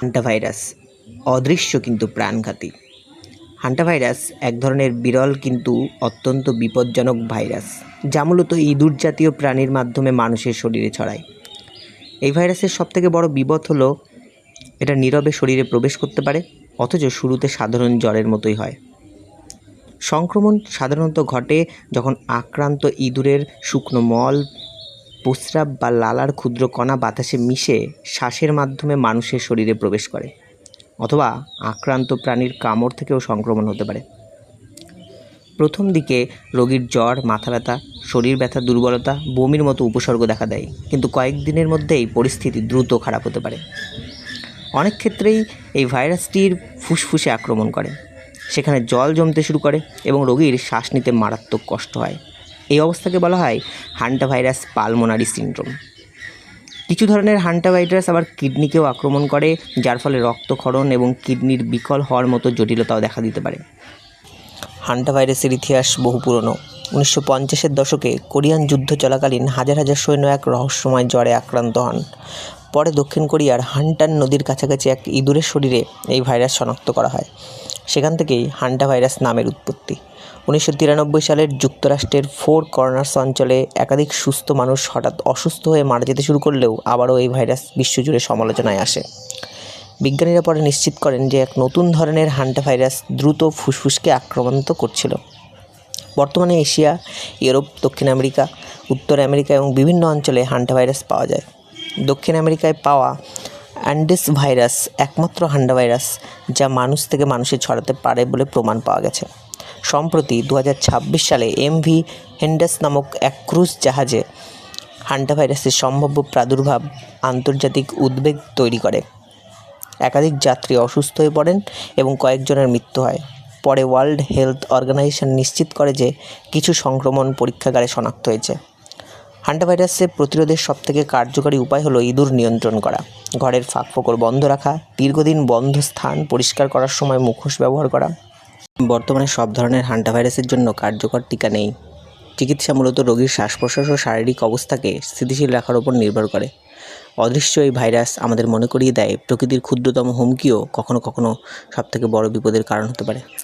Hantavirus অদৃশ্য কিন্তু প্রাণঘাতী। হান্টাভাইরাস এক ধরনের বিরল কিন্তু অত্যন্ত বিপজ্জনক ভাইরাস, যা মূলত ইঁদুর জাতীয় প্রাণীর মাধ্যমে মানুষের শরীরে ছড়ায়। এই ভাইরাসের সবথেকে বড় বিপদ হলো এটা নীরবে শরীরে প্রবেশ করতে পারে, অথচ শুরুতে সাধারণ জ্বরের মতোই হয়। সংক্রমণ সাধারণত ঘটে যখন আক্রান্ত ইঁদুরের শুকনো মল, প্রস্রাব বা লালার ক্ষুদ্র কণা বাতাসে মিশে শ্বাসের মাধ্যমে মানুষের শরীরে প্রবেশ করে, অথবা আক্রান্ত প্রাণীর কামড় থেকেও সংক্রমণ হতে পারে। প্রথম দিকে রোগীর জ্বর, মাথা ব্যথা, শরীর ব্যথা, দুর্বলতা, বমির মতো উপসর্গ দেখা দেয়, কিন্তু কয়েকদিনের মধ্যেই পরিস্থিতি দ্রুত খারাপ হতে পারে। অনেক ক্ষেত্রেই এই ভাইরাসটির ফুসফুসে আক্রমণ করে, সেখানে জল জমতে শুরু করে এবং রোগীর শ্বাস নিতে মারাত্মক কষ্ট হয়। এই অবস্থাকে বলা হয় হান্টাভাইরাস পালমোনারি সিনড্রোম। কিছু ধরনের হান্টাভাইরাস আবার কিডনিকেও আক্রমণ করে, যার ফলে রক্তক্ষরণ এবং কিডনির বিকল হওয়ার মতো জটিলতাও দেখা দিতে পারে। হান্টাভাইরাসের ইতিহাস বহু পুরনো। 1950-এর দশকে কোরিয়ান যুদ্ধ চলাকালীন হাজার হাজার সৈন্য এক রহস্যময় জ্বরে আক্রান্ত হন। পরে দক্ষিণ কোরিয়ার হান্টান নদীর কাছাকাছি এক ইঁদুরের শরীরে এই ভাইরাস শনাক্ত করা হয়। সেখান থেকেই হান্টাভাইরাস নামের উৎপত্তি। 1993 সালের যুক্তরাষ্ট্রের ফোর কর্নার্স অঞ্চলে একাধিক সুস্থ মানুষ হঠাৎ অসুস্থ হয়ে মারা যেতে শুরু করলেও আবারও এই ভাইরাস বিশ্বজুড়ে সমালোচনায় আসে। বিজ্ঞানীরা পরে নিশ্চিত করেন যে এক নতুন ধরনের হান্টাভাইরাস দ্রুত ফুসফুসকে আক্রান্ত করছিল। বর্তমানে এশিয়া, ইউরোপ, দক্ষিণ আমেরিকা, উত্তর আমেরিকা এবং বিভিন্ন অঞ্চলে হান্টাভাইরাস পাওয়া যায়। দক্ষিণ আমেরিকায় পাওয়া অ্যান্ডিস ভাইরাস একমাত্র হান্টাভাইরাস যা মানুষ থেকে মানুষে ছড়াতে পারে বলে প্রমাণ পাওয়া গেছে। সম্প্রতি 2026 সালে MV হেন্ডাস নামক এক ক্রুজ জাহাজে হান্টাভাইরাসের সম্ভাব্য প্রাদুর্ভাব আন্তর্জাতিক উদ্বেগ তৈরি করে। একাধিক যাত্রী অসুস্থ হয়ে পড়েন এবং কয়েকজনের মৃত্যু হয়। পরে ওয়ার্ল্ড হেলথ অর্গানাইজেশন নিশ্চিত করে যে কিছু সংক্রমণ পরীক্ষাগারে শনাক্ত হয়েছে। হান্টাভাইরাসের প্রতিরোধের সবথেকে কার্যকরী উপায় হলো ইঁদুর নিয়ন্ত্রণ করা, ঘরের ফাঁক-ফোকর বন্ধ রাখা, দীর্ঘদিন বন্ধ স্থান পরিষ্কার করার সময় মুখোশ ব্যবহার করা। বর্তমানে সব ধরনের হান্টাভাইরাসের জন্য কার্যকর টিকা নেই। চিকিৎসা মূলত রোগীর শ্বাস-প্রশ্বাস ও শারীরিক অবস্থাকে স্থিতিশীল রাখার উপর নির্ভর করে। অদৃশ্য এই ভাইরাস আমাদের মনে করিয়ে দেয় প্রকৃতির ক্ষুদ্রতম হুমকিও কখনো কখনো সবথেকে বড় বিপদের কারণ হতে পারে।